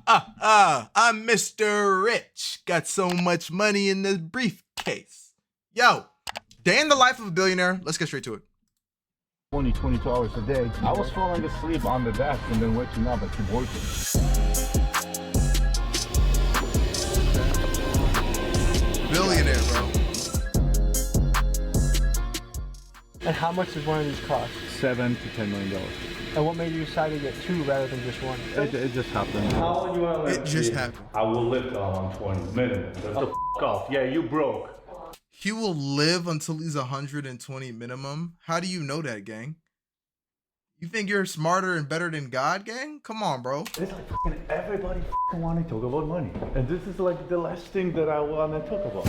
I'm Mr. Rich. Got so much money in this briefcase. Yo, day in the life of a billionaire. Let's get straight to it. 22 hours a day. I was falling asleep on the desk and then waking up and keep working. Billionaire, bro. And how much does one of these cost? $7 to $10 million. And what made you decide to get two rather than just one? It just happened. How old you want to live? It just happened. I will live till I'm 120 minimum. That's the f off. Yeah, you broke. He will live until he's 120 minimum. How do you know that, gang? You think you're smarter and better than God, gang? Come on, bro. It's like everybody want to talk about money. And this is like the last thing that I want to talk about.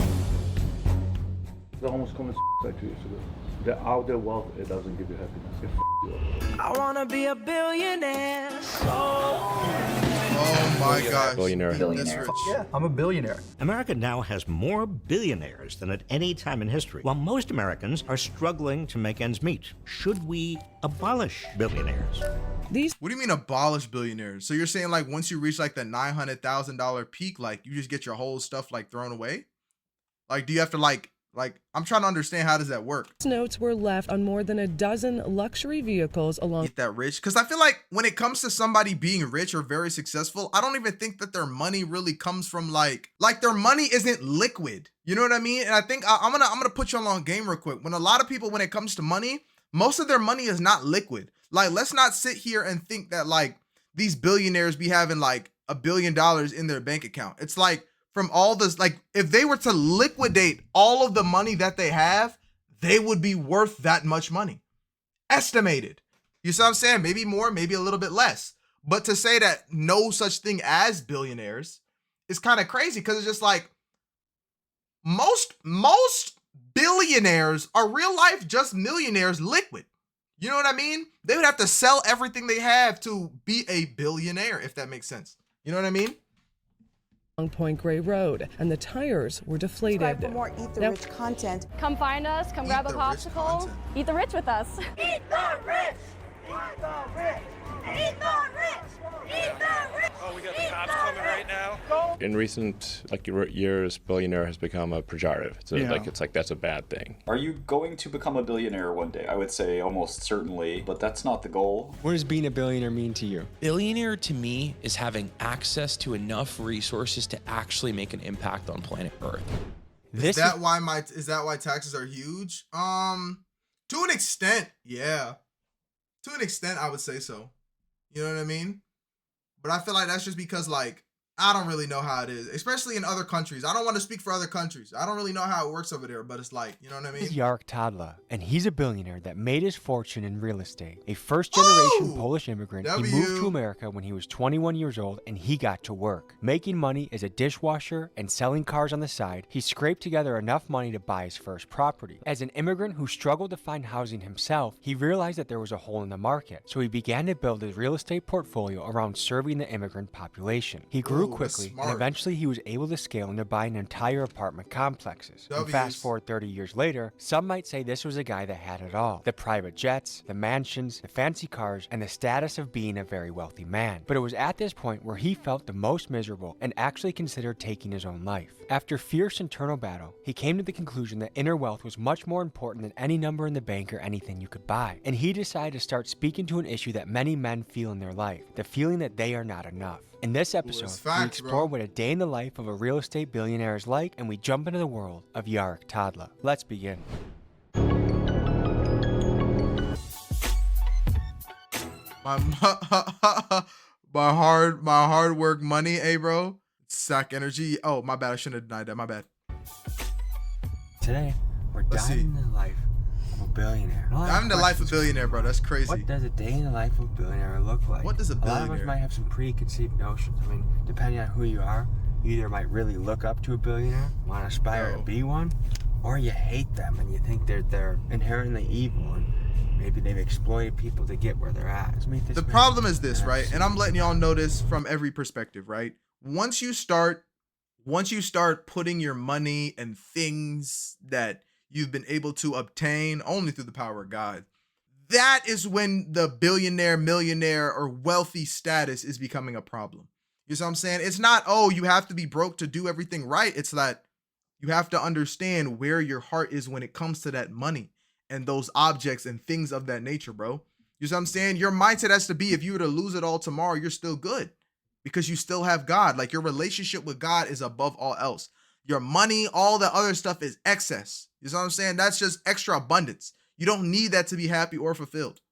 The almost common like 2 years ago. The outer wealth, it doesn't give you happiness. It you up. I wanna be a billionaire. Oh my gosh. Billionaire. That's rich. Yeah, I'm a billionaire. America now has more billionaires than at any time in history, while most Americans are struggling to make ends meet. Should we abolish billionaires? What do you mean abolish billionaires? So you're saying like once you reach like the $900,000 peak, like you just get your whole stuff like thrown away? Like do you have to like I'm trying to understand how does that work? Notes were left on more than a dozen luxury vehicles along. Get that rich? Because I feel like when it comes to somebody being rich or very successful, I don't even think that their money really comes from like their money isn't liquid. You know what I mean? And I think I'm gonna put you on game real quick. When a lot of people, when it comes to money, most of their money is not liquid. Like let's not sit here and think that like these billionaires be having like $1 billion in their bank account. It's like from all this, like if they were to liquidate all of the money that they have, they would be worth that much money. Estimated. You see what I'm saying? Maybe more, maybe a little bit less. But to say that no such thing as billionaires is kind of crazy because it's just like most billionaires are real life just millionaires liquid. You know what I mean? They would have to sell everything they have to be a billionaire, if that makes sense. You know what I mean? Point Grey Road, and the tires were deflated. Subscribe for more Eat the Rich content. Come find us, come grab a popsicle, eat the rich with us. Eat the rich! Eat the rich! Eat the rich! Eat the rich! Oh, we got the cops coming right now. In recent years, billionaire has become a pejorative. So it's like that's a bad thing. Are you going to become a billionaire one day? I would say almost certainly, but that's not the goal. What does being a billionaire mean to you? Billionaire to me is having access to enough resources to actually make an impact on planet Earth. Is that why taxes are huge? To an extent, yeah. To an extent, I would say so. You know what I mean? But I feel like that's just because like I don't really know how it is, especially in other countries. I don't want to speak for other countries. I don't really know how it works over there, but it's like, you know what I mean? This is Jarek Tadla, and he's a billionaire that made his fortune in real estate. A first-generation Polish immigrant, he moved to America when he was 21 years old, and he got to work. Making money as a dishwasher and selling cars on the side, he scraped together enough money to buy his first property. As an immigrant who struggled to find housing himself, he realized that there was a hole in the market, so he began to build his real estate portfolio around serving the immigrant population. He grew quickly, and eventually he was able to scale into buying entire apartment complexes. And fast forward 30 years later, some might say this was a guy that had it all. The private jets, the mansions, the fancy cars, and the status of being a very wealthy man. But it was at this point where he felt the most miserable and actually considered taking his own life. After fierce internal battle, he came to the conclusion that inner wealth was much more important than any number in the bank or anything you could buy. And he decided to start speaking to an issue that many men feel in their life, the feeling that they are not enough. In this episode, we explore what a day in the life of a real estate billionaire is like, and we jump into the world of Jarek Tadla. Let's begin. My hard work money, hey bro. Sack energy. Oh, my bad. I shouldn't have denied that. My bad. Today, we're diving into the life of a billionaire. Diving into the life of a billionaire, bro. That's crazy. What does a day in the life of a billionaire look like? What does a billionaire? A lot of us might have some preconceived notions. I mean, depending on who you are, you either might really look up to a billionaire, want to aspire to be one, or you hate them and you think they're inherently evil and maybe they've exploited people to get where they're at. The problem is this, right? And I'm letting y'all know this from every perspective, right? Once you start putting your money and things that you've been able to obtain only through the power of God, that is when the billionaire, millionaire, or wealthy status is becoming a problem. You see what I'm saying? It's not, oh, you have to be broke to do everything right. It's that you have to understand where your heart is when it comes to that money and those objects and things of that nature, bro. You see what I'm saying? Your mindset has to be, if you were to lose it all tomorrow, you're still good because you still have God. Like, your relationship with God is above all else. Your money, all the other stuff is excess. You see what I'm saying? That's just extra abundance. You don't need that to be happy or fulfilled.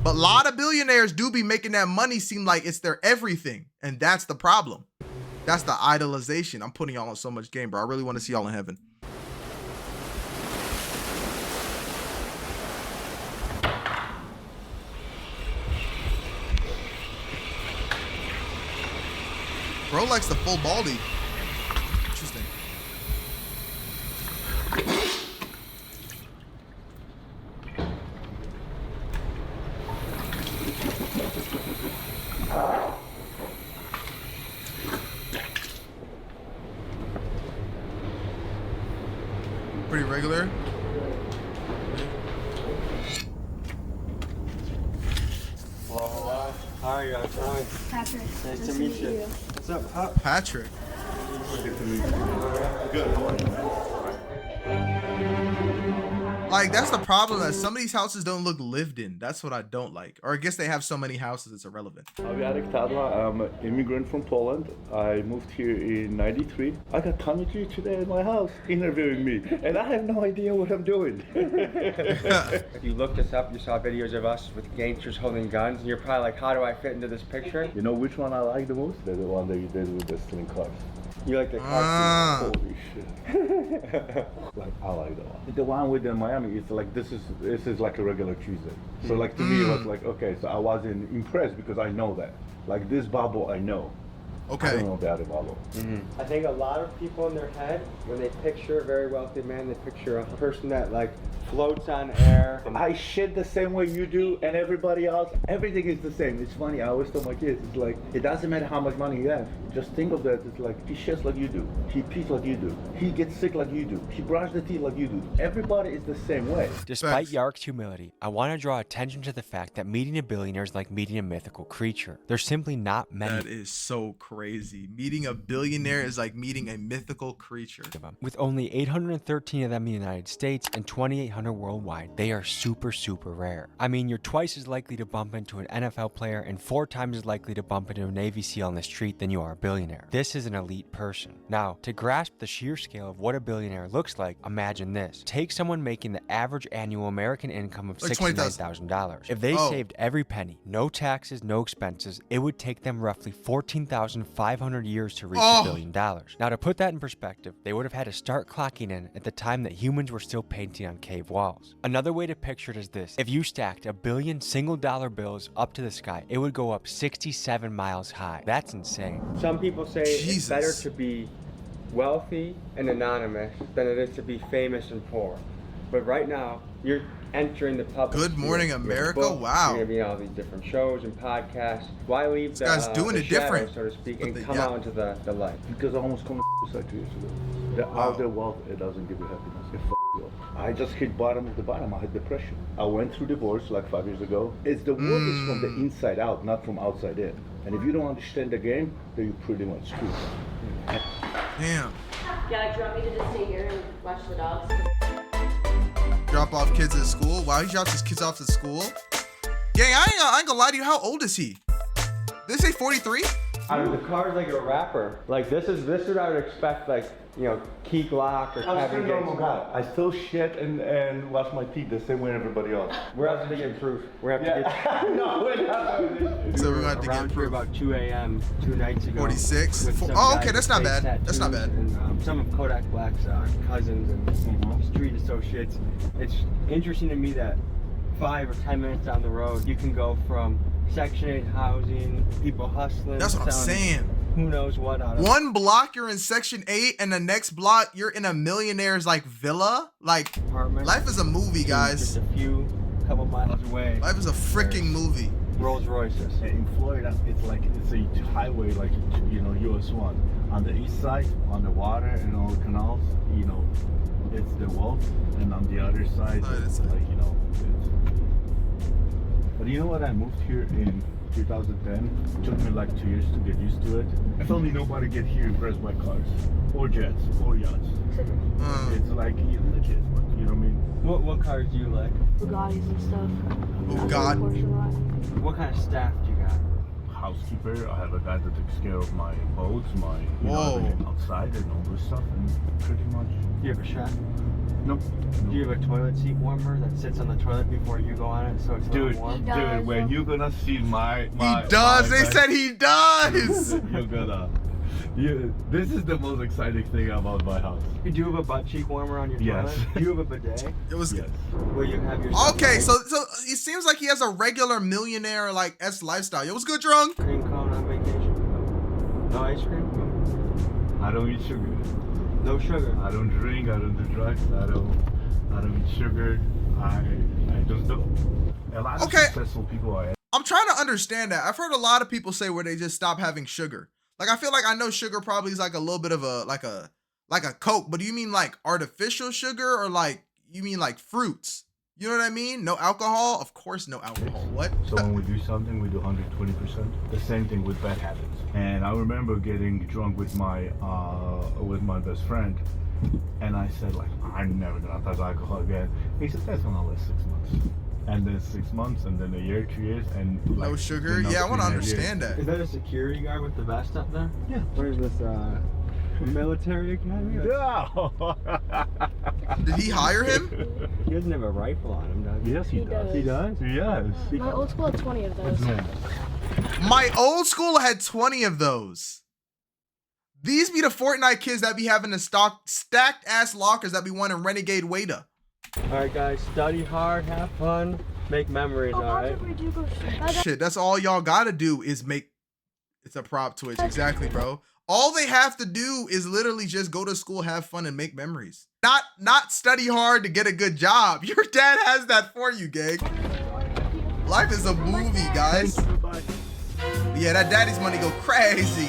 But a lot of billionaires do be making that money seem like it's their everything. And that's the problem. That's the idolization. I'm putting y'all on so much game, bro. I really want to see y'all in heaven. Bro likes the full baldy. Interesting. Pretty regular. Hello, how are you guys doing? Patrick. Nice to meet you. What's up, Pop? Patrick. Good to meet you. Good. How are you? Like, that's the problem, that some of these houses don't look lived in. That's what I don't like. Or I guess they have so many houses, it's irrelevant. I'm Jarek Tadla. I'm an immigrant from Poland. I moved here in '93. I got Tommy G today in my house interviewing me, and I have no idea what I'm doing. If you looked us up, you saw videos of us with gangsters holding guns, and you're probably like, how do I fit into this picture? You know which one I like the most? The one that you did with the stealing cars. You like the car? Holy shit. Like, I like that one. The one with the Miami, it's like, this is like a regular Tuesday. So like, to me, it was like, okay, so I wasn't impressed because I know that. Like, this bubble, I know. Okay. I don't know the other bubble. I think a lot of people in their head, when they picture a very wealthy man, they picture a person that like floats on air. I shit the same way you do, and everybody else, everything is the same. It's funny, I always tell my kids, it's like, it doesn't matter how much money you have. Just think of that, it's like, he shits like you do. He pees like you do. He gets sick like you do. He brushes the teeth like you do. Everybody is the same way. Despite Yark's humility, I want to draw attention to the fact that meeting a billionaire is like meeting a mythical creature. There's simply not many. That is so crazy. Meeting a billionaire is like meeting a mythical creature. With only 813 of them in the United States and 2,800 worldwide, they are super rare. I mean, you're twice as likely to bump into an NFL player and 4 times as likely to bump into a Navy SEAL on the street than you are a billionaire. This is an elite person. Now, to grasp the sheer scale of what a billionaire looks like, imagine this. Take someone making the average annual American income of like $69,000. If they saved every penny, no taxes, no expenses, it would take them roughly 14,500 years to reach $1 billion. Now, to put that in perspective, they would have had to start clocking in at the time that humans were still painting on cave walls. Another way to picture it is this. If you stacked 1 billion single-dollar bills up to the sky, it would go up 67 miles high. That's insane. Some people say it's better to be wealthy and anonymous than it is to be famous and poor. But right now, you're entering the public. Good Morning America? Wow. You're gonna be on all these different shows and podcasts. Why leave the, guy's doing the it different, so to speak, and come out into the light? Because I almost committed suicide 2 years ago. The outer wealth, it doesn't give you happiness. It you up. I just hit bottom of the bottom. I had depression. I went through divorce like 5 years ago. It's the world is from the inside out, not from outside in. And if you don't understand the game, then you're pretty much screwed. Damn. Yeah, do you want me to just stay here and watch the dogs? Drop off kids at school? Wow, he drops his kids off at school? Gang, I ain't gonna lie to you. How old is he? Did they say 43? Out of the car's like a rapper. Like this is what I would expect, like, you know, Key Glock or Kevin Gates. I still shit and wash my teeth the same way everybody else. We're having to get proof. We're having to get no, we're not. So we're going to get proof. About 2 a.m. 2 nights ago. 46? Oh, okay, that's not bad. That's not bad. And, some of Kodak Black's cousins and street associates. It's interesting to me that 5 or 10 minutes down the road, you can go from Section 8 housing, people hustling. That's what I'm saying. Who knows what out of one block you're in Section 8 and the next block you're in a millionaire's like villa. Like, life is a movie, guys. Just a couple miles away. Life is a freaking movie. Rolls Royces. In Florida, it's a highway, like, you know, US 1. On the east side, on the water and all the canals, you know, it's the wealth, and on the other side, it's like, you know, but you know what? I moved here in 2010. It took me like 2 years to get used to it. If only nobody get here impressed by cars, or jets, or yachts. It's like legit, but you know what I mean? What cars do you like? Bugattis and stuff. Bugatti. What kind of staff do you got? Housekeeper. I have a guy that takes care of my boats, my everything outside and all this stuff, and pretty much. Do you have a chef? Nope. Do you have a toilet seat warmer that sits on the toilet before you go on it so it's not warm? Dude, when you're gonna see my he does. They said he does. You're gonna. This is the most exciting thing about my house. Do you have a butt cheek warmer on your Yes. toilet? Do you have a bidet? It was. Yes. Where you have your. Okay, so it seems like he has a regular millionaire like lifestyle. Yo, what's good, drunk? Cream cone on vacation. No ice cream. I don't eat sugar. No sugar. I don't drink. I don't do drugs. I don't eat sugar. I just don't. A lot of successful people are. I'm trying to understand that. I've heard a lot of people say where they just stop having sugar. Like I feel like I know sugar probably is like a little bit of a like a Coke, but do you mean like artificial sugar or like you mean like fruits? You know what I mean? No alcohol? Of course no alcohol. What? So when we do something, we do 120%. The same thing with bad habits. And I remember getting drunk with my best friend, and I said like, I'm never gonna touch alcohol again. He said that's gonna last 6 months. And then 6 months, and then a year, 2 years, and like, no sugar. Yeah, I want to understand that. Is that a security guard with the vest up there? Yeah. What is this? Military academy? No. Did he hire him? He doesn't have a rifle on him, does he? Yes, he does. He does? Yes. My old school had 20 of those. My old school had 20 of those. These be the Fortnite kids that be having the stacked ass lockers that be wanting Renegade Wada. Alright guys, study hard, have fun, make memories, alright? Shit, that's all y'all gotta do is make... It's a prop Twitch, exactly, bro. All they have to do is literally just go to school, have fun, and make memories. Not study hard to get a good job. Your dad has that for you, gang. Life is a movie, guys. Yeah, that daddy's money go crazy.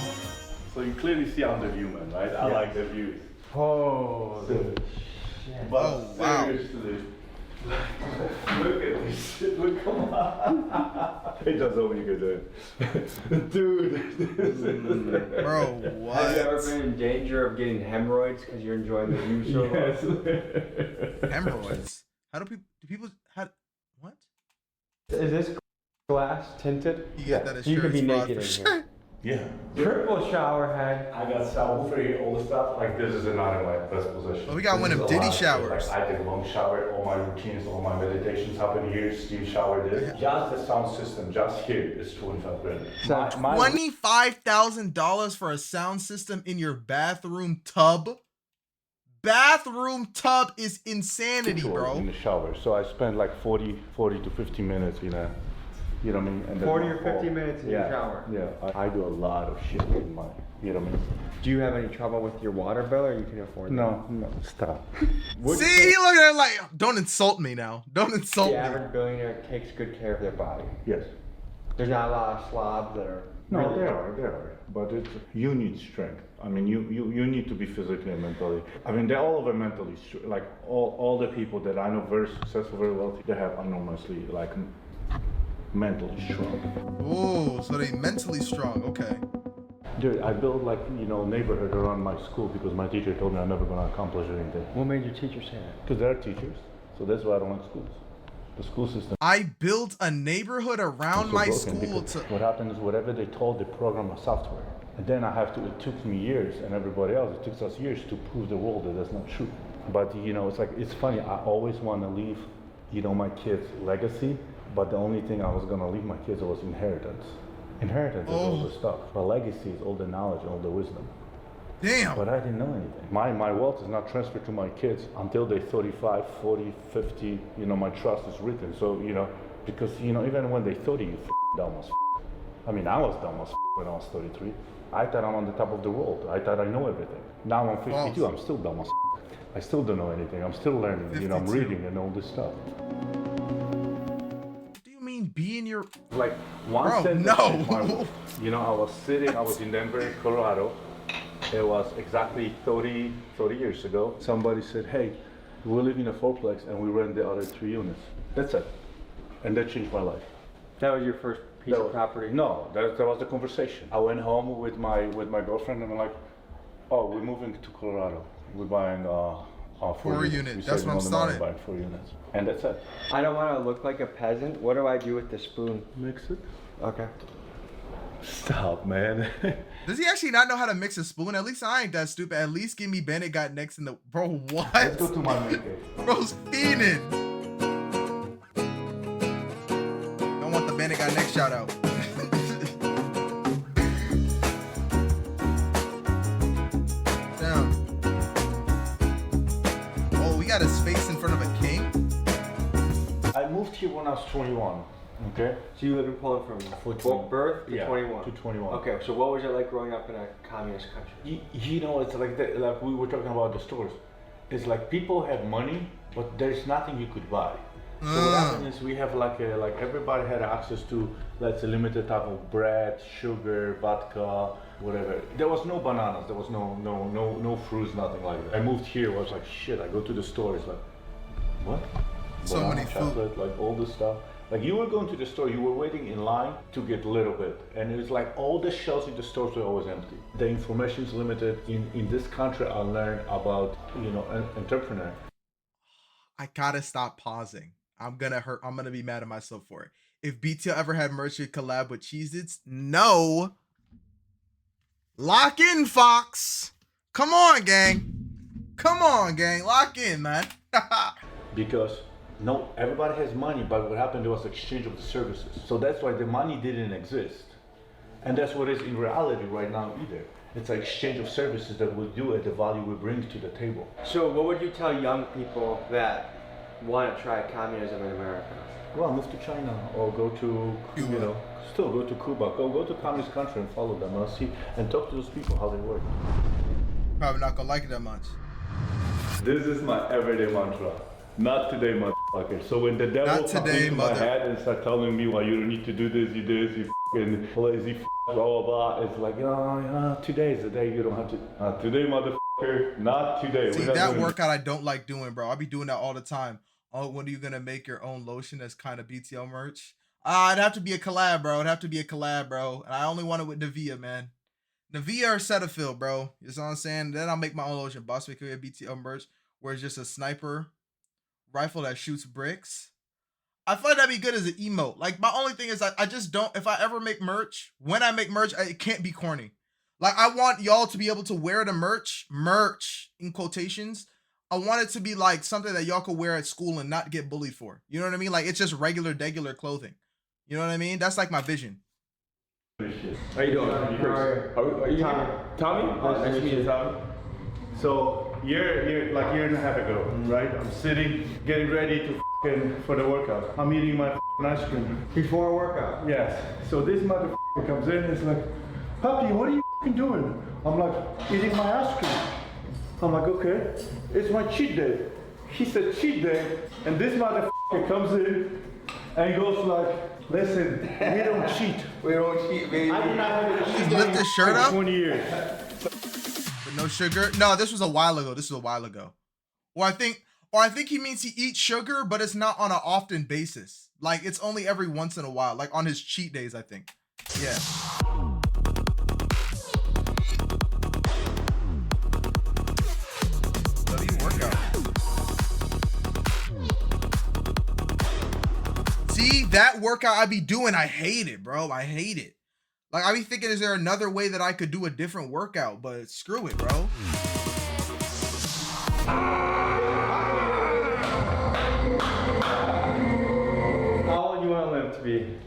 So you clearly see I'm the human, right? I like the views. Oh, but wow. Seriously, look at this shit. Look, come on. It does all you could do. Dude. Bro, what? Have you ever been in danger of getting hemorrhoids because you're enjoying the view so much? Hemorrhoids? How do people what? Is this glass tinted? You get that You could be insurance naked in fraud here. Yeah. Triple shower head. I got subwoofer, all the stuff. Like this is not in my best position. Oh, we got one of them Diddy showers. Like I take long shower, all my routines, all my meditations happen here. Steve shower this. Just the sound system, just here is 25 grand. $25,000 for a sound system in your bathroom tub? Bathroom tub is insanity, bro. In the shower, so I spend like 40 to 50 minutes in a. You know what I mean? And 40 or 50 minutes in your shower? Yeah, I do a lot of shit in my, you know what I mean? Do you have any trouble with your water bill or you can afford that? No, stop. See, he look at it like, don't insult me now. Don't insult me. The average billionaire takes good care of their body. Yes. There's not a lot of slobs that are... No, really there are. But you need strength. I mean, you need to be physically and mentally. I mean, they're all over mentally. Like, all the people that I know very successful, very wealthy, they have enormously, like, mentally strong. Oh, so they mentally strong. Okay. Dude, I built like, neighborhood around my school because my teacher told me I'm never gonna accomplish anything. What made your teacher say that? Because they're teachers. So that's why I don't like schools. The school system. I built a neighborhood around my school to... What happened is whatever they told, they program a software. And then it took me years and everybody else, it took us years to prove the world that that's not true. But, it's funny, I always want to leave, my kids' legacy. But the only thing I was gonna leave my kids was inheritance. Inheritance is all the stuff. But legacy is all the knowledge, all the wisdom. Damn. But I didn't know anything. My wealth is not transferred to my kids until they're 35, 40, 50. My trust is written. So, because, even when they're 30, you dumb as I mean, I was dumb as when I was 33. I thought I'm on the top of the world. I thought I know everything. Now I'm 52, I'm still dumb as I still don't know anything. I'm still learning, 52. I'm reading and all this stuff. Be in your like one bro, sentence. No. I was in Denver, Colorado. It was exactly 30 years ago. Somebody said, hey, we live in a fourplex and we rent the other 3 units. That's it. And that changed my life. That was your first piece of property? No, that was the conversation. I went home with my girlfriend and I'm like, oh, we're moving to Colorado. We're buying 4 units. That's what I'm starting. Buying 4 units, and that's it. I don't want to look like a peasant. What do I do with the spoon? Mix it. Okay. Stop, man. Does he actually not know how to mix a spoon? At least I ain't that stupid. At least give me Bennett got next in the... Bro, what? Let's go to my maker. Bro's fiending. Don't want the Bennett got next shout out. Damn. Oh, we got a space in front of a king? I moved here when I was 21. Okay. So you live in Poland from birth to 21? To 21. Okay, so what was it like growing up in a communist country? You know, it's like like we were talking about the stores. It's like people have money, but there's nothing you could buy. So what happened is we have like everybody had access to, let's say, limited type of bread, sugar, vodka, whatever. There was no bananas, there was no fruits, nothing like that. I moved here, I was like, shit, I go to the store, it's like, what? So Banana, many chocolate, like all this stuff. Like you were going to the store, you were waiting in line to get a little bit. And it was like all the shelves in the stores were always empty. The information is limited. In this country, I learned about, you know, an entrepreneur. I gotta stop pausing. I'm gonna be mad at myself for it. If BTL ever had merch with collab with Cheez-Its, no. Lock in, Fox. Come on, gang. Come on, gang. Lock in, man. Because no, everybody has money, but what happened, there was exchange of the services. So that's why the money didn't exist. And that's what is in reality right now either. It's an exchange of services that we do at the value we bring to the table. So what would you tell young people that want to try communism in America? Well, move to China or go to, you know, still go to Cuba. Go to communist country and follow them and see and talk to those people how they work. Probably not gonna like it that much. This is my everyday mantra. Not today, motherfucker. So when the devil comes into my head and start telling me, well, you don't need to do this, you fucking lazy blah, blah, blah. It's like, today is the day you don't have to. Today, motherfucker, not today. See, that workout I don't like doing, bro. I be doing that all the time. Oh, when are you gonna make your own lotion that's kind of BTL merch? It'd have to be a collab, bro. And I only want it with Nivea, man. Nivea or Cetaphil, bro. You know what I'm saying? Then I'll make my own lotion. Boss make a BTL merch where it's just a sniper rifle that shoots bricks. I feel like that'd be good as an emote. Like, my only thing is I just don't, if I ever make merch, when I make merch, it can't be corny. Like, I want y'all to be able to wear the merch in quotations. I want it to be like something that y'all could wear at school and not get bullied for. You know what I mean? Like, it's just regular clothing. You know what I mean? That's like my vision. How you doing? Are you Tommy? Nice to meet you, Tommy. So you're like a year and a half ago, right? I'm sitting, getting ready to for the workout. I'm eating my ice cream. Before a workout? Yes. So this motherfucker comes in and is like, Papi, what are you doing? I'm like, eating my ice cream. I'm like, okay, it's my cheat day. He said cheat day, and this motherfucker comes in and goes like, listen, we don't cheat. We don't cheat, baby. I do not have a cheat Just day lift his shirt up? 20 years. With no sugar? No, this was a while ago. Or I think he means he eats sugar, but it's not on an often basis. Like, it's only every once in a while, like on his cheat days, I think. Yeah. See, that workout I be doing, I hate it, bro. I hate it. Like, I be thinking, is there another way that I could do a different workout? But screw it, bro. How old do you want to live to be?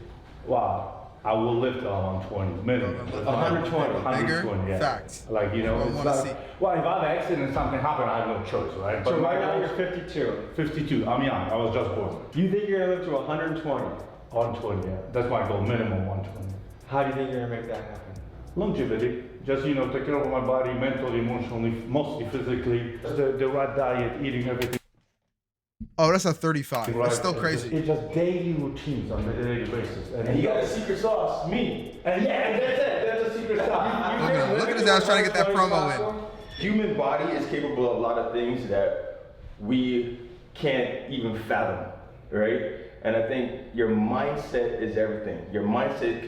Wow. I will live till I'm 120, minimum. 120. 120, yeah. Facts. Like, you know, it's like, well, if I have an accident and something happened, I have no choice, right? So right now you're 52. 52, I'm young, I was just born. You think you're gonna live to 120? 120, yeah. That's my goal, minimum 120. How do you think you're gonna make that happen? Longevity. Just, you know, take care of my body, mentally, emotionally, mostly physically. The right diet, eating everything. Oh, that's a 35. Right. That's still crazy. It's just daily routines on a daily basis. And you got a secret sauce, me. And yeah, that's it. That's a secret sauce. Look at his ass trying to get that promo in. Human body is capable of a lot of things that we can't even fathom, right? And I think your mindset is everything. Your mindset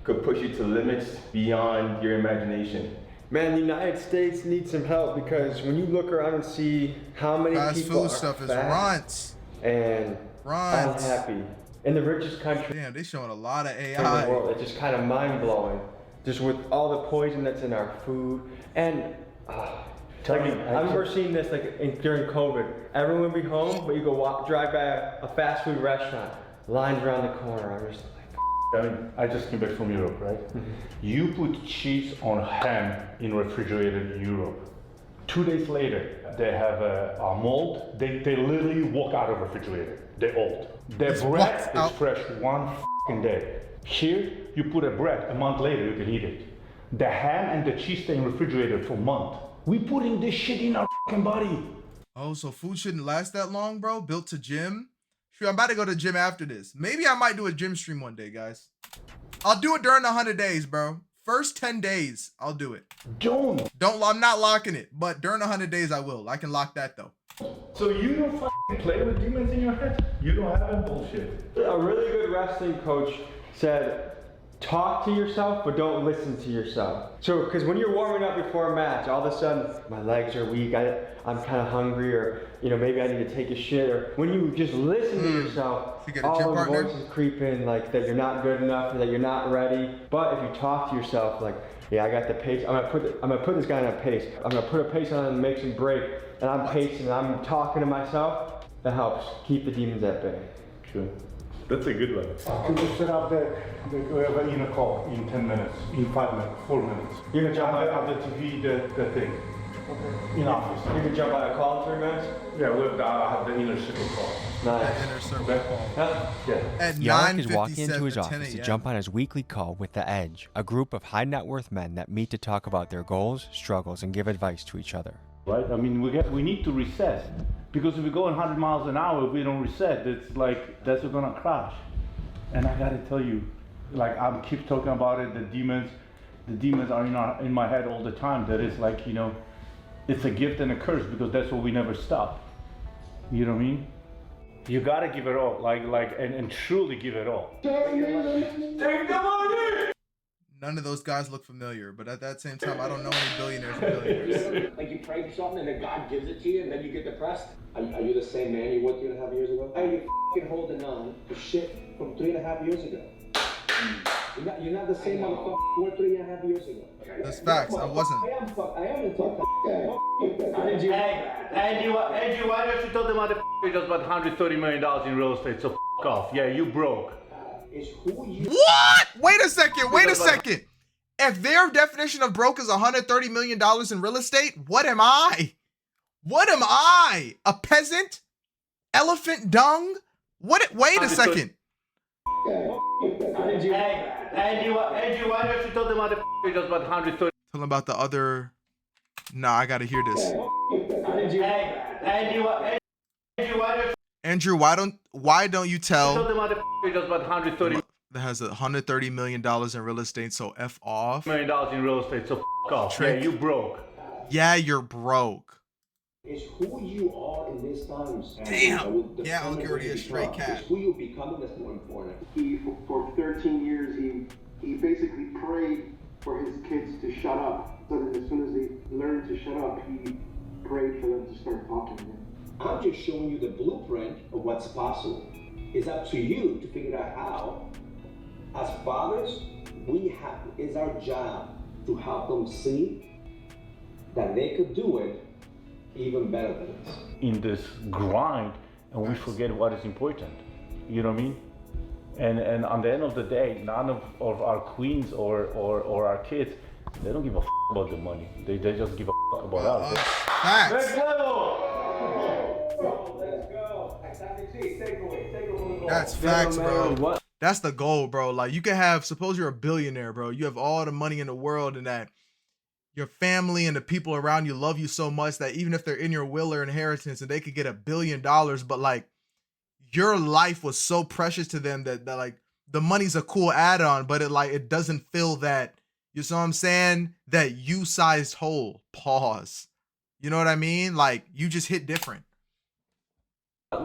could push you to limits beyond your imagination. Man, the United States needs some help because when you look around and see how many fast people food are stuff is fat runts. and Runts. unhappy in the richest country Damn, they showing a lot of in AI. the world, it's just kind of mind-blowing. Just with all the poison that's in our food. And I remember seeing this during COVID. Everyone would be home, but you go drive by a fast food restaurant, lines around the corner. I'm just I just came back from Europe, right? You put cheese on ham in refrigerated Europe. 2 days later, they have a mold. They literally walk out of refrigerator. They're old. Their bread is fresh one fucking day. Here, you put a bread, a month later, you can eat it. The ham and the cheese stay in refrigerator for a month. We putting this shit in our fucking body. Oh, so food shouldn't last that long, bro? Built to gym? Sure, I'm about to go to the gym after this. Maybe I might do a gym stream one day, guys. I'll do it during the 100 days, bro. First 10 days, I'll do it. I'm not locking it, but during the 100 days, I will. I can lock that, though. So you don't fucking play with demons in your head? You don't have that bullshit. A really good wrestling coach said, talk to yourself, but don't listen to yourself. So, because when you're warming up before a match, all of a sudden, my legs are weak, I'm kind of hungry, or, maybe I need to take a shit, or when you just listen to yourself, all the voices creep in, like, that you're not good enough, or that you're not ready. But if you talk to yourself, like, yeah, I got the pace, I'm gonna put this guy on a pace. I'm gonna put a pace on him and make him break, and I'm pacing, and I'm talking to myself, that helps keep the demons at bay. Sure. That's a good one. Can you set up we have an inner call in 10 minutes, in 5 minutes, 4 minutes. You can jump on the TV, the thing. Okay. In office. You can jump on a call in 3 minutes? Yeah, I have the inner circle call. Nice. Inner circle call. Yeah. At Yarrick is walking 9:57 into his to 10 office to a.m. jump on his weekly call with The Edge, a group of high net worth men that meet to talk about their goals, struggles, and give advice to each other. Right? I mean, we need to reset. Because if we go 100 miles an hour, if we don't reset, it's like, that's gonna crash. And I gotta tell you, like I keep talking about it, the demons are in my head all the time. That is like, it's a gift and a curse because that's what we never stop. You know what I mean? You gotta give it all, and truly give it all. Take the money! None of those guys look familiar, but at that same time, I don't know any billionaires or billionaires. Like you pray for something and then God gives it to you and then you get depressed? Are you the same man you were 3.5 years ago? Are you f***ing holding on to shit from 3.5 years ago? You're not the same motherfucker you were 3.5 years ago. That's facts. I wasn't. I am the top guy. Andy, why don't you tell the motherfucker just about $130 million in real estate, so f*** off. Yeah, you broke. What? Wait a second. If their definition of broke is $130 million in real estate, what am I? A peasant? Elephant dung? What? Wait a second. Andy, why don't you tell the motherfucker just about $130? Tell them about the other. Nah, I gotta hear this. Andrew, why don't you tell the motherfucker just about $130 that has $130 million in real estate, so F off. $1 million in real estate, so f off. Trick. Yeah, you broke. Yeah, you're broke. It's who you are in these times. Damn. Yeah, look, already a straight cat. It's who you're becoming that's more important. He, for 13 years, he basically prayed for his kids to shut up. So that as soon as they learned to shut up, he prayed for them to start talking again. I'm just showing you the blueprint of what's possible. It's up to you to figure out how. As fathers, it's our job to help them see that they could do it even better than us. In this grind, and we forget what is important. You know what I mean? And on the end of the day, none of our queens or our kids, they don't give a f about the money. They just give a f about us. Facts. Next level! Let's go. Takeaway. That's facts, bro. That's the goal, bro. Like, you can have, suppose you're a billionaire, bro. You have all the money in the world, and that your family and the people around you love you so much that even if they're in your will or inheritance and they could get $1 billion, but like your life was so precious to them that like the money's a cool add-on, but it doesn't fill that, you know what I'm saying, that you-sized hole. Pause. You know what I mean? Like, you just hit different.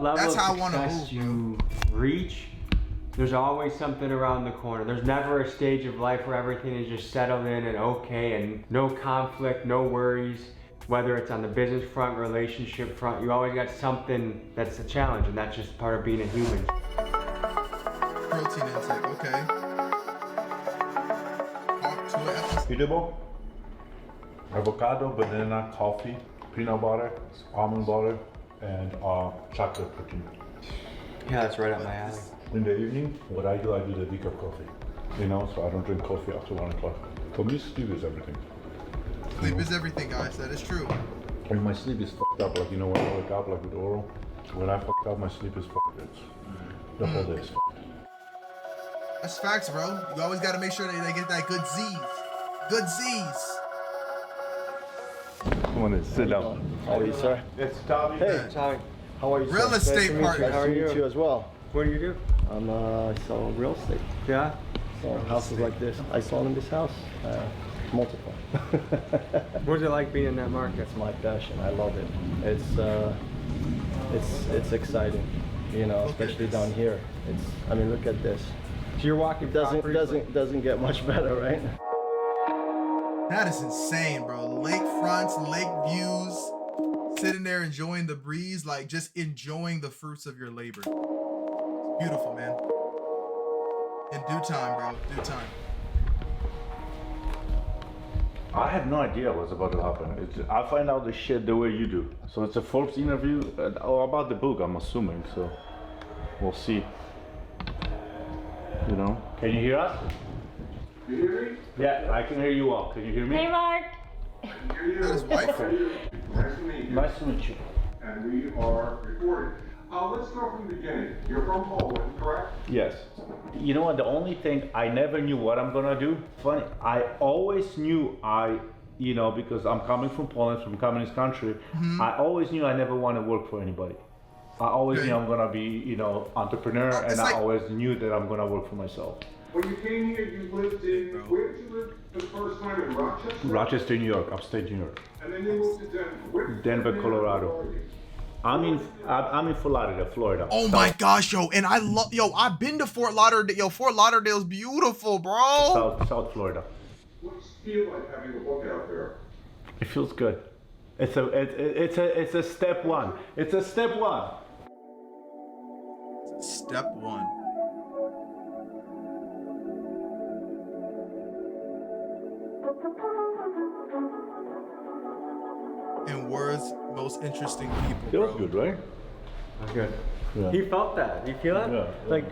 level That's of how I want to success move, you reach, there's always something around the corner. There's never a stage of life where everything is just settled in and okay and no conflict, no worries. Whether it's on the business front, relationship front, you always got something that's a challenge, and that's just part of being a human. Protein intake, okay. Eatable. Avocado, banana, coffee, peanut butter, almond butter, and chocolate protein. Yeah, that's right up my alley. In the evening, what I do the decaf coffee. You know, so I don't drink coffee after 1 o'clock. For me, sleep is everything. Sleep is everything, guys. That is true. And my sleep is fucked up. Like, you know, when I wake up, like with oral, when I fucked up, my sleep is fucked. The whole day is fucked. That's facts, bro. You always got to make sure that they get that good Z's. Good Z's. Come on in, sit down. How are you, sir? It's Tommy. Hey, Tommy. How are you, Real sir? estate partner. Nice to meet you as well. What do you do? I sell real estate. Yeah? So houses like this. I saw in this house, multiple. What's it like being in that market? It's my passion. I love it. It's exciting, you know, especially down here. I mean, look at this. So you're walking. Doesn't get much better, right? That is insane, bro. Lake fronts, lake views, sitting there enjoying the breeze, like just enjoying the fruits of your labor. It's beautiful, man. In due time, bro. Due time. I had no idea what's about to happen. I find out the shit the way you do. So it's a Forbes interview about the book, I'm assuming. So we'll see. You know? Can you hear us? You hear me? Yeah, I can hear you all. Can you hear me? Hey, Mark. That is wife. Nice to meet you. Nice to meet you. And we are recording. Let's start from the beginning. You're from Poland, correct? Yes. You know what? The only thing I never knew what I'm gonna do. Funny, I always knew because I'm coming from Poland, from a communist country. I always knew I never want to work for anybody. I always knew I'm gonna be, entrepreneur, and I always knew that I'm gonna work for myself. When you came here, you lived in, where did you live the first time, in Rochester? Rochester, New York, upstate New York. And then you moved to Denver. Denver, Colorado. I'm in Florida. Oh my gosh, yo, and I've been to Fort Lauderdale. Yo, Fort Lauderdale's beautiful, bro. South Florida. What's it feel like having a book out there? It feels good. It's a step one. It's a step one. Step one. And words, most interesting people. Feels good, right? That's good. Yeah. He felt that. You feel that? Yeah. Like,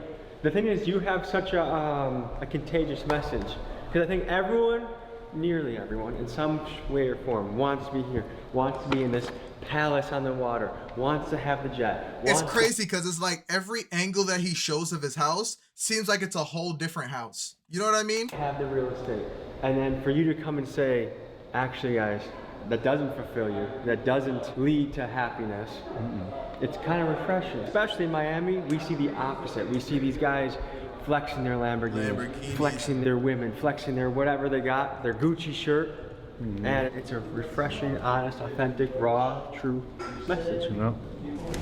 the thing is, you have such a contagious message. Because I think everyone, nearly everyone, in some way or form, wants to be here, wants to be in this palace on the water, wants to have the jet. It's crazy because it's like every angle that he shows of his house seems like it's a whole different house. You know what I mean? Have the real estate. And then for you to come and say, actually, guys, that doesn't fulfill you, that doesn't lead to happiness, it's kind of refreshing. Especially in Miami, we see the opposite. We see these guys flexing their Lamborghinis, flexing their women, flexing their whatever they got, their Gucci shirt. And it's a refreshing, honest, authentic, raw, true message. You know?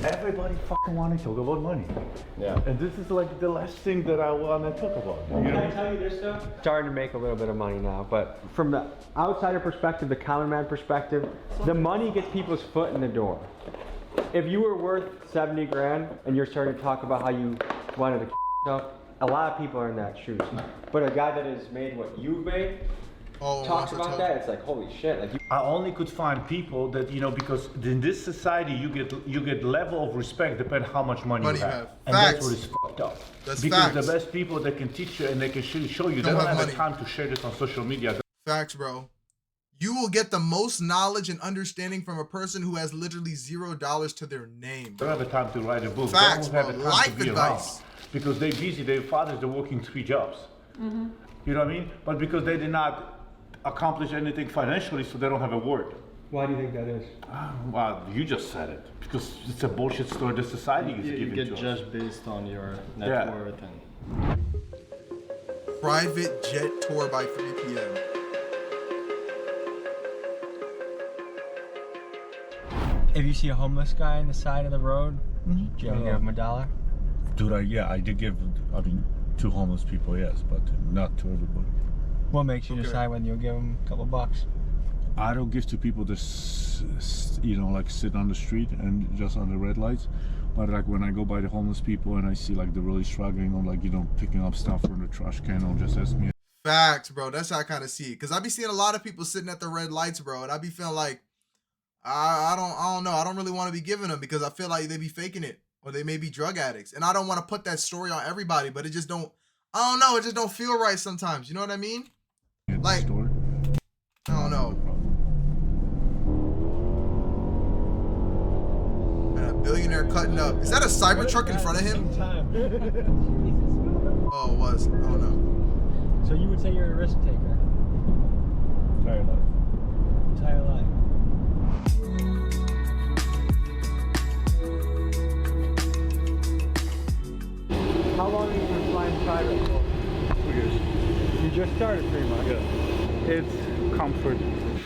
Everybody fucking want to talk about money. Yeah. And this is like the last thing that I want to talk about. Can I tell you this though? Starting to make a little bit of money now, but from the outsider perspective, the common man perspective, the money gets people's foot in the door. If you were worth 70 grand and you're starting to talk about how you wanted to stuff, a lot of people are in that shoes. But a guy that has made what you've made, talks about that, it's like, holy shit. Like, I only could find people that, because in this society you get level of respect depending how much money you have. And that's what is fucked up. Because the best people that can teach you and they can show you, they don't have the time to share this on social media. Facts, bro. You will get the most knowledge and understanding from a person who has literally $0 to their name. They don't have the time to write a book. Facts, they don't have bro. the time Life to be advice. around. Because they're busy, their fathers, they're working 3 jobs. You know what I mean? But because they did not accomplish anything financially, so they don't have a word. Why do you think that is? Well, you just said it. Because it's a bullshit story the society is giving to us. You get judged based on your net worth and... Private jet tour by 3 p.m. If you see a homeless guy on the side of the road, Did you ever give him $1? Dude, I did give, I mean, to homeless people, yes, but not to everybody. What makes you decide whether you'll give him a couple bucks? I don't give to people that, you know, like sit on the street and just on the red lights. But like when I go by the homeless people and I see like they're really struggling or like, you know, picking up stuff from the trash can, I'll just ask me. Facts, bro. That's how I kind of see it. Cause I be seeing a lot of people sitting at the red lights, bro, and I be feeling like I don't know. I don't really want to be giving them because I feel like they be faking it or they may be drug addicts, and I don't want to put that story on everybody. But it just don't. I don't know. It just don't feel right sometimes. You know what I mean? Like, I don't know. Man, a billionaire cutting up. Is that a Cybertruck in front of him? Oh, it was. I don't know. So you would say you're a risk taker? Entire life. Entire life. How long have you been flying private for? 2 years. You just started pretty much. Yeah. It's comfort.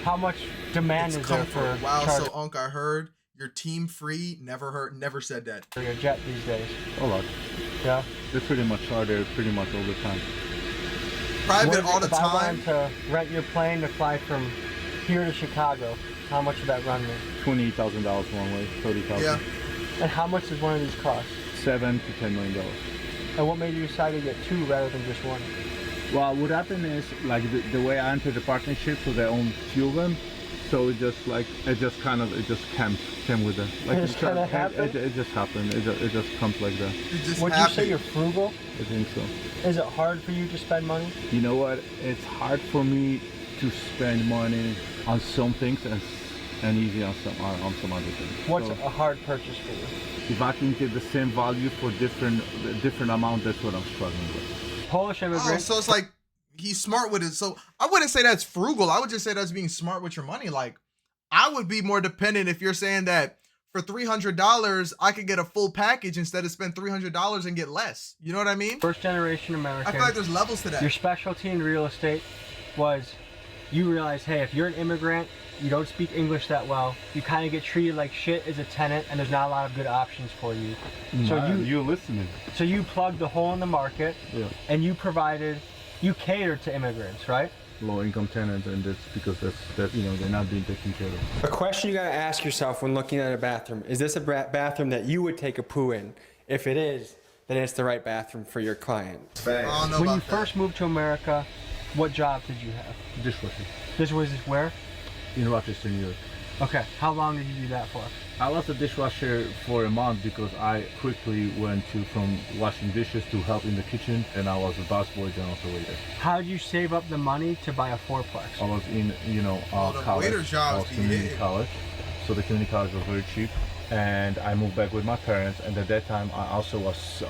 How much demand is there for Wow, charter? so Unc, I heard you're team free. Never said that. For your jet these days? A lot. Yeah? They pretty much are there pretty much all the time. Private all the If I time. wanted to rent your plane to fly from here to Chicago, how much would that run me? $28,000 one way, $30,000. Yeah. And how much does one of these cost? $7 to $10 million. And what made you decide to get two rather than just one? Well, what happened is like the way I entered the partnership, so they own few of them. So it just came with it. Like It just kinda happened? It just happened. It just comes like that. Would you say you're frugal? I think so. Is it hard for you to spend money? You know what? It's hard for me to spend money on some things and easy on some other things. What's So a hard purchase for you? if I can get the same value for different amount, that's what I'm struggling with. Polish immigrant. Oh, so it's like he's smart with it. So I wouldn't say that's frugal. I would just say that's being smart with your money. Like I would be more dependent if you're saying that for $300 I could get a full package instead of spend $300 and get less. You know what I mean? First generation American. I feel like there's levels to that. Your specialty in real estate was you realize, hey, if you're an immigrant, you don't speak English that well, you kind of get treated like shit as a tenant, and there's not a lot of good options for you. So you're listening. So you plugged the hole in the market, and you catered to immigrants, right? Low-income tenants, and that's because that's you know, they're not being taken care of. A question you gotta ask yourself when looking at a bathroom: is this a bathroom that you would take a poo in? If it is, then it's the right bathroom for your client. When you first moved to America, what job did you have? Dishwasher. This was where? In Rochester, New York. Okay. How long did you do that for? I was a dishwasher for a month because I quickly went from washing dishes to help in the kitchen, and I was a busboy and also waiter. How did you save up the money to buy a fourplex? I was in, college. waiter jobs I was community college, so the community college was very cheap. And I moved back with my parents, and at that time I also was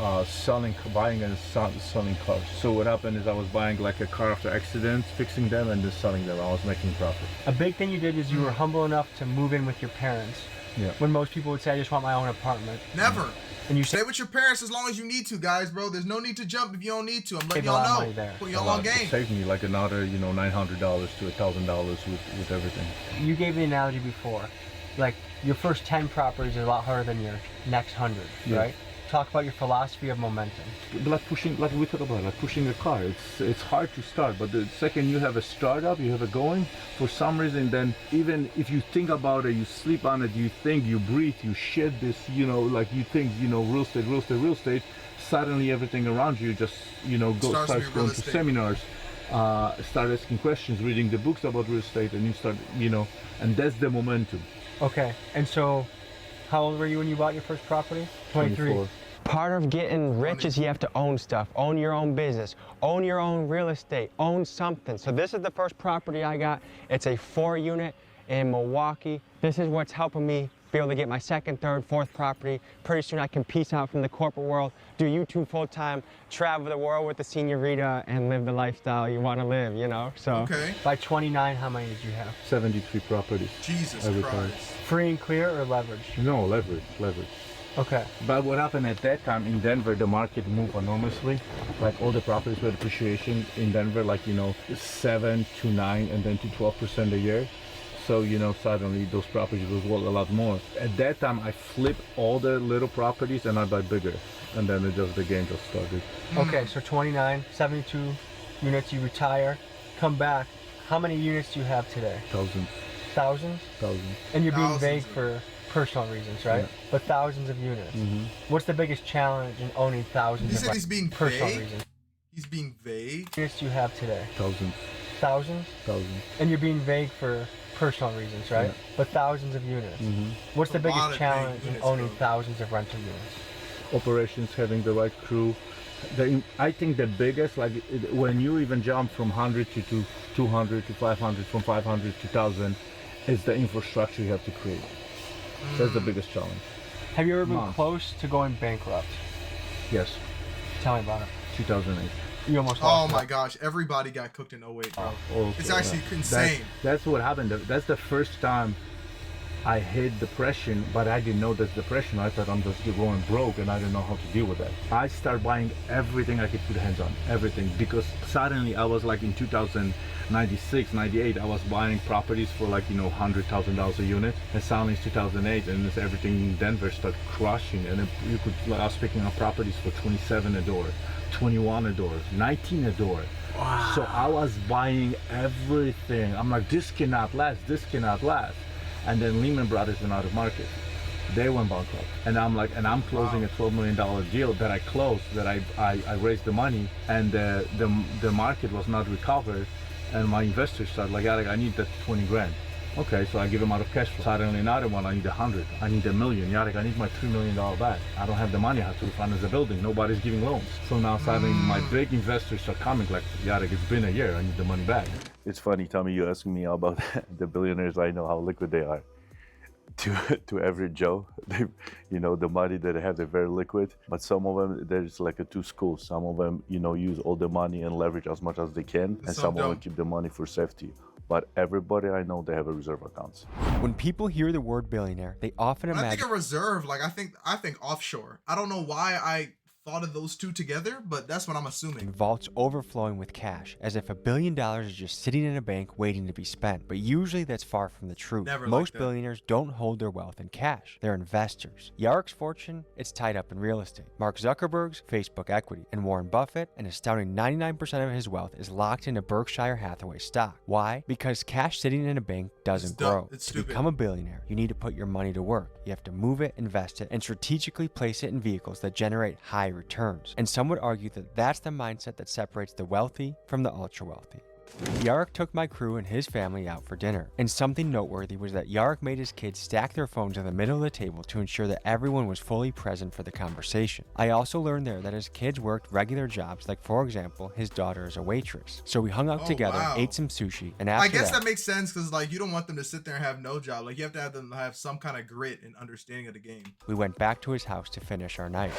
buying and selling cars. So what happened is I was buying like a car after accident, fixing them, and then selling them. I was making profit. A big thing you did is you were humble enough to move in with your parents. Yeah. When most people would say, I just want my own apartment. Never. And you stay with your parents as long as you need to, guys, bro. There's no need to jump if you don't need to. I'm letting Save a lot of y'all money know. there. Put y'all on game. It saved me like another, $900 to $1,000 with everything. You gave the analogy before, like your first 10 properties is a lot harder than your next 100, right? Talk about your philosophy of momentum. Like we talked about, like pushing a car. It's hard to start, but the second you have a startup, you have it going, for some reason, then even if you think about it, you sleep on it, you think, you breathe, you shed this, like you think, real estate, suddenly everything around you just, starts going to seminars, start asking questions, reading the books about real estate, and you start, and that's the momentum. Okay, and so how old were you when you bought your first property? 23. 24. Part of getting rich is you have to own stuff, own your own business, own your own real estate, own something. So this is the first property I got. It's a 4-unit in Milwaukee. This is what's helping me be able to get my second, third, fourth property. Pretty soon I can peace out from the corporate world, do YouTube full-time, travel the world with the señorita, and live the lifestyle you want to live, So Okay. By 29, how many did you have? 73 properties. Jesus every Christ. time. Free and clear or leverage? No, leverage. Okay. But what happened at that time in Denver, the market moved enormously. Like all the properties were appreciation in Denver, 7 to 9 and then to 12% a year. So, you know, suddenly those properties was worth a lot more. At that time, I flipped all the little properties and I buy bigger. And then the game just started. Okay, so 29, 72 units, you retire, come back. How many units do you have today? Thousands. Thousands? Thousands. And you're being vague for personal reasons, right? Yeah. But thousands of units. Mm-hmm. What's the biggest challenge in owning thousands He of said he's being personal vague? reasons? He's being vague. Units do you have today? Thousands. Thousands? Thousands. And you're being vague for personal reasons, right? Yeah. But thousands of units. Mm-hmm. What's the A lot biggest of challenge vague in units, owning bro. thousands of rental units? Operations, having the right crew. I think the biggest, like when you even jump from 100 to 200 to 500, from 500 to 1,000, is the infrastructure you have to create. That's the biggest challenge. Have you ever been close to going bankrupt? Yes. Tell me about it. 2008. You almost Oh lost my it. gosh, everybody got cooked in 08, bro. Also, It's actually insane. That's what happened. That's the first time I hit depression, but I didn't know that's depression. I thought I'm just going broke and I didn't know how to deal with that. I started buying everything I could put hands on, everything, because suddenly I was like in 2096, 98, I was buying properties for like, you know, $100,000 a unit. And suddenly it's 2008 and it's everything in Denver started crushing. And you could, like, I was picking up properties for 27 a door, 21 a door, 19 a door. Wow. So I was buying everything. I'm like, this cannot last, this cannot last. And then Lehman Brothers went out of market. They went bankrupt. And I'm like, and I'm closing a $12 million deal that I closed, that I raised the money, and the market was not recovered. And my investors started like, Alec, I need that 20 grand. Okay, so I give them out of cash flow. Suddenly another one, I need 100. I need $1 million. Yarek, I need my $3 million back. I don't have the money. I have to refinance the building. Nobody's giving loans. So now suddenly my big investors are coming like, Yarek, it's been a year. I need the money back. It's funny, Tommy, you asking me about the billionaires. I know how liquid they are. To average Joe, they, you know, the money that they have, they're very liquid. But some of them, there's like two schools. Some of them, you know, use all the money and leverage as much as they can. And some of them keep the money for safety. But everybody I know, they have a reserve accounts. When people hear the word billionaire, they often When I imagine think of reserve, like I think offshore. I don't know why I thought of those two together, but that's what I'm assuming. vaults overflowing with cash, as if $1 billion is just sitting in a bank waiting to be spent. But usually that's far from the truth. Never Most like that. billionaires don't hold their wealth in cash. They're investors. Yarek's fortune, it's tied up in real estate. Mark Zuckerberg's Facebook equity, and Warren Buffett, an astounding 99% of his wealth is locked into Berkshire Hathaway stock. Why? Because cash sitting in a bank doesn't grow. It's To stupid. become a billionaire, you need to put your money to work. You have to move it, invest it, and strategically place it in vehicles that generate high returns. And some would argue that that's the mindset that separates the wealthy from the ultra wealthy. Yarek took my crew and his family out for dinner, and something noteworthy was that Yarek made his kids stack their phones in the middle of the table to ensure that everyone was fully present for the conversation. I also learned there that his kids worked regular jobs, like for example, his daughter is a waitress. So we hung out together, wow. ate some sushi, and after I guess that makes sense because like you don't want them to sit there and have no job. Like you have to have them have some kind of grit and understanding of the game. we went back to his house to finish our night.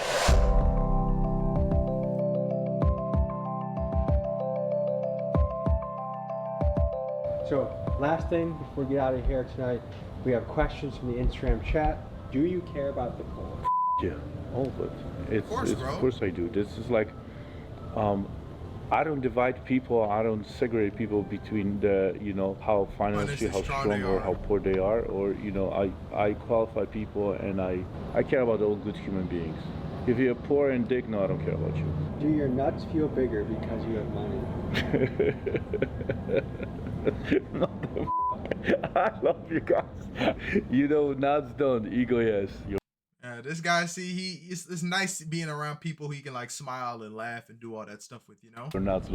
So, last thing before we get out of here tonight, we have questions from the Instagram chat. Do you care about the poll? Yeah, all of it. It's, course, it's, bro. of course I do. This is like, I don't divide people. I don't segregate people between the, you know, how financially, how strong or how poor they are, or you know, I qualify people and I care about all good human beings. If you're poor and dick, no, I don't care about you. Do your nuts feel bigger because you have money? I love you guys. You know, nuts don't, ego yes. This guy, see, it's nice being around people who he can like smile and laugh and do all that stuff with, you know? Your nuts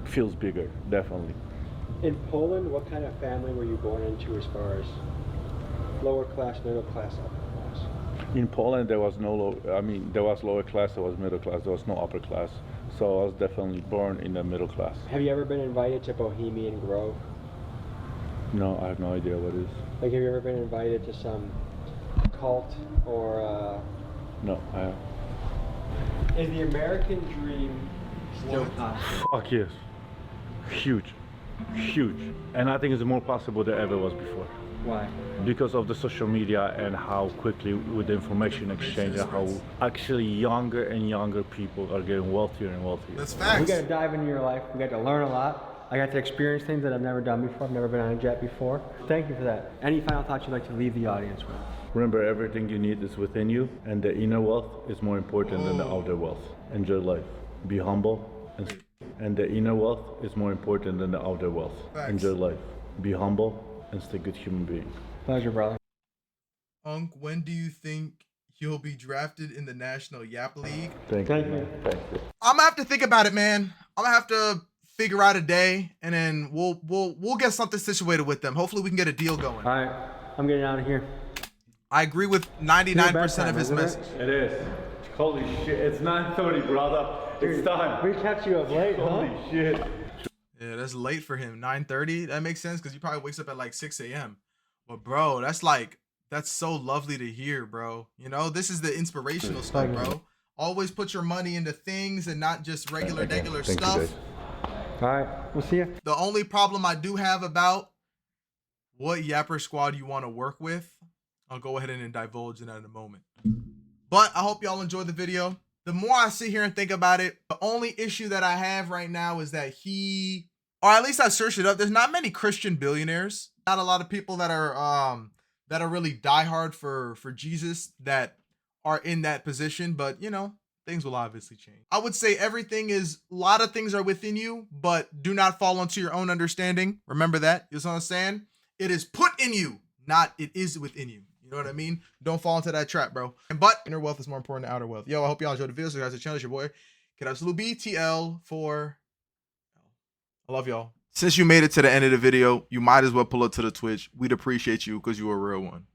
feels bigger, definitely. In Poland, what kind of family were you born into as far as lower class, middle class, upper class? In Poland, there was no there was lower class, there was middle class, there was no upper class. So I was definitely born in the middle class. Have you ever been invited to Bohemian Grove? No, I have no idea what it is. Like, have you ever been invited to some cult or No, I have. Is the American dream still possible? Fuck yes. Huge. Huge. And I think it's more possible than ever was before. Why? Because of the social media and how quickly with the information exchange and how actually younger and younger people are getting wealthier and wealthier. That's facts. We got to dive into your life. We got to learn a lot. I got to experience things that I've never done before. I've never been on a jet before. Thank you for that. Any final thoughts you'd like to leave the audience with? Remember, everything you need is within you, and the inner wealth is more important than the outer wealth. Enjoy life. Be humble, and the inner wealth is more important than the outer wealth. Thanks. Enjoy life. Be humble, and stay a good human being. Pleasure, brother. Unc, when do you think he'll be drafted in the National Yap League? Thank you. I'm gonna have to think about it, man. I'm gonna have to figure out a day, and then we'll get something situated with them. Hopefully, we can get a deal going. All right, I'm getting out of here. I agree with 99% of his message. It is. Holy shit! It's 9:30, brother. It's time. We kept you up late, huh? Holy shit. Yeah, that's late for him. 9:30. That makes sense because he probably wakes up at like 6 a.m. But bro, that's so lovely to hear, bro. You know, this is the inspirational stuff, bro. Always put your money into things and not just regular stuff. All right, we'll see you. The only problem I do have about what Yapper Squad you want to work with, I'll go ahead and divulge in that in a moment. But I hope y'all enjoyed the video. The more I sit here and think about it, the only issue that I have right now is that or at least I searched it up, there's not many Christian billionaires. Not a lot of people that are really diehard for Jesus that are in that position, but you know, things will obviously change. I would say a lot of things are within you, but do not fall into your own understanding. Remember that. You know what I'm saying? It is put in you, not it is within you. You know what I mean? Don't fall into that trap, bro. But inner wealth is more important than outer wealth. Yo, I hope y'all enjoyed the video. So guys, the channel is your boy, Kiddabsolute BTL for I love y'all. Since you made it to the end of the video, you might as well pull up to the Twitch. We'd appreciate you because you're a real one.